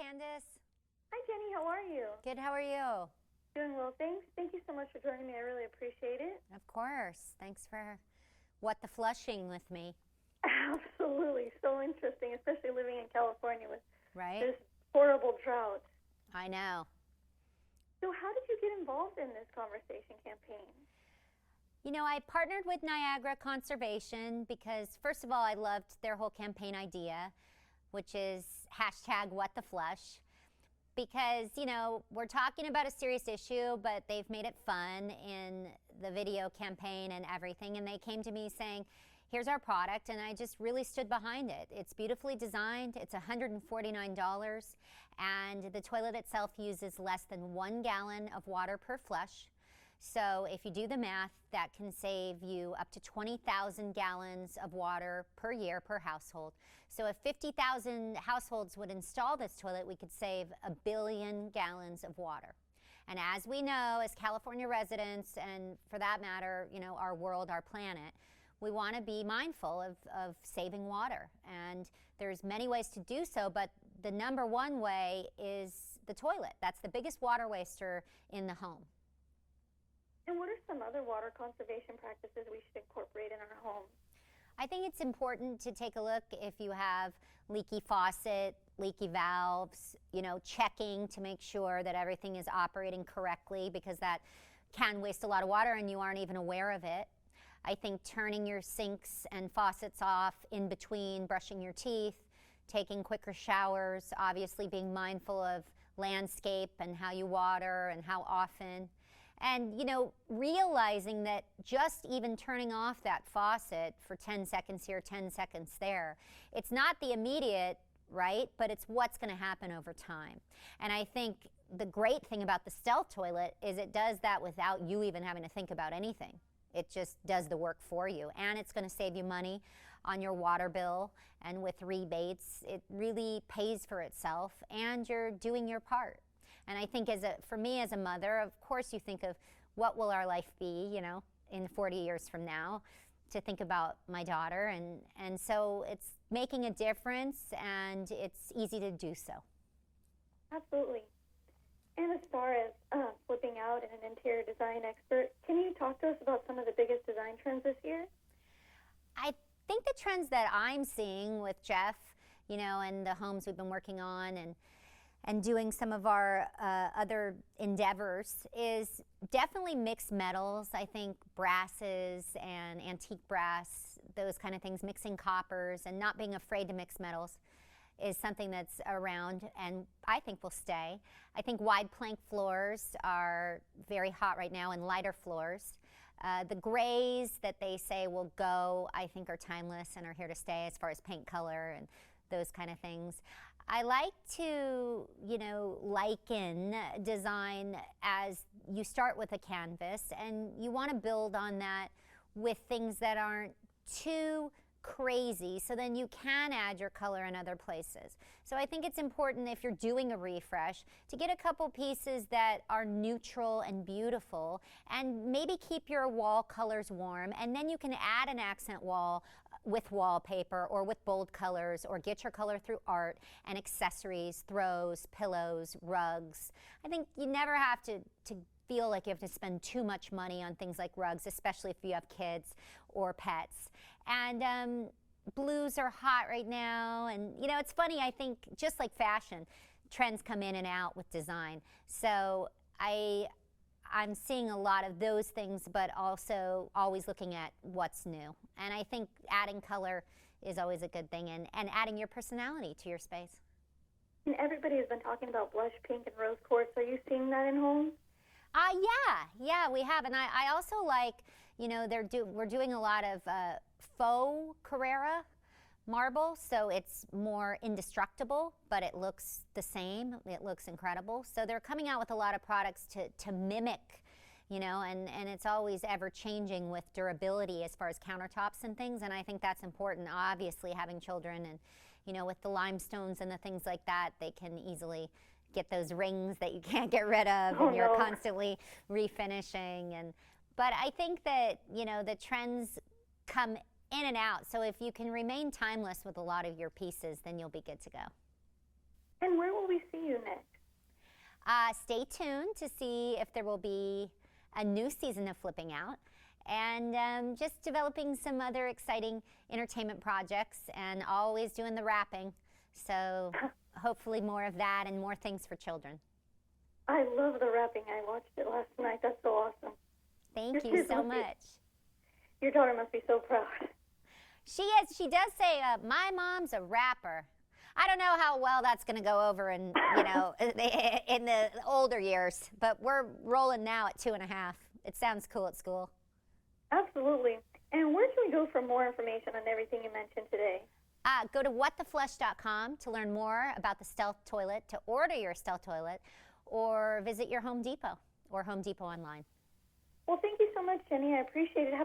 Candace. Hi, Jenny. How are you? Good, how are you? Doing well, thanks. Thank you so much for joining me. I really appreciate it. Of course. Thanks for what the flushing with me. Absolutely. So interesting, especially living in California with this Right? horrible drought. I know. So how did you get involved in this conversation campaign? You know, I partnered with Niagara Conservation because, first of all, I loved their whole campaign idea, which is #WhatTheFlush. Because, you know, we're talking about a serious issue, but they've made it fun in the video campaign and everything. And they came to me saying, here's our product, and I just really stood behind it. It's beautifully designed. It's $149, and the toilet itself uses less than 1 gallon of water per flush. So if you do the math, that can save you up to 20,000 gallons of water per year per household. So if 50,000 households would install this toilet, we could save 1 billion gallons of water. And as we know, as California residents, and for that matter, you know, our world, our planet, we want to be mindful of saving water. And there's many ways to do so, but the number one way is the toilet. That's the biggest water waster in the home. And what are some other water conservation practices we should incorporate in our homes? I think it's important to take a look if you have leaky faucet, leaky valves, you know, checking to make sure that everything is operating correctly, because that can waste a lot of water and you aren't even aware of it. I think turning your sinks and faucets off in between brushing your teeth, taking quicker showers, obviously being mindful of landscape and how you water and how often. And, you know, realizing that just even turning off that faucet for 10 seconds here, 10 seconds there, it's not the immediate, right? But it's what's going to happen over time. And I think the great thing about the stealth toilet is it does that without you even having to think about anything. It just does the work for you, and it's going to save you money on your water bill, and with rebates, it really pays for itself, and you're doing your part. And I think for me as a mother, of course you think of what will our life be, you know, in 40 years from now, to think about my daughter. And so it's making a difference, and it's easy to do so. Absolutely. And as far as flipping out and an interior design expert, can you talk to us about some of the biggest design trends this year? I think the trends that I'm seeing with Jeff, you know, and the homes we've been working on and doing some of our other endeavors is definitely mixed metals. I think brasses and antique brass, those kind of things, mixing coppers and not being afraid to mix metals is something that's around and I think will stay. I think wide plank floors are very hot right now, and lighter floors. The grays that they say will go, I think, are timeless and are here to stay as far as paint color and those kind of things. I like to, you know, liken design as you start with a canvas and you want to build on that with things that aren't too crazy, so then you can add your color in other places. So I think it's important, if you're doing a refresh, to get a couple pieces that are neutral and beautiful, and maybe keep your wall colors warm, and then you can add an accent wall with wallpaper or with bold colors, or get your color through art and accessories, throws, pillows, rugs. I think you never have to feel like you have to spend too much money on things like rugs, especially if you have kids or pets. And blues are hot right now, and you know, it's funny, I think just like fashion, trends come in and out with design. So I'm seeing a lot of those things, but also always looking at what's new. And I think adding color is always a good thing, and adding your personality to your space. And everybody has been talking about blush pink and rose quartz. Are you seeing that in homes? Yeah, we have. And I also like, you know, we're doing a lot of faux Carrara marble, so it's more indestructible, but it looks the same. It looks incredible. So they're coming out with a lot of products to mimic, you know, and it's always ever changing with durability as far as countertops and things. And I think that's important. Obviously, having children and, you know, with the limestones and the things like that, they can easily get those rings that you can't get rid of, and you're constantly refinishing. But I think that, you know, the trends come in and out. So if you can remain timeless with a lot of your pieces, then you'll be good to go. And where will we see you next? Stay tuned to see if there will be a new season of Flipping Out, and just developing some other exciting entertainment projects, and always doing the rapping. So hopefully more of that and more things for children. I love the rapping. I watched it last night. That's so awesome. Thank you so much. Your daughter must be so proud. She is. She does say, my mom's a rapper. I don't know how well that's going to go over in, in the older years, but we're rolling now at 2.5. It sounds cool at school. Absolutely. And where can we go for more information on everything you mentioned today? Go to whattheflush.com to learn more about the Stealth Toilet, to order your Stealth Toilet, or visit your Home Depot or Home Depot online. Well, thank you so much, Jenni. I appreciate it. Have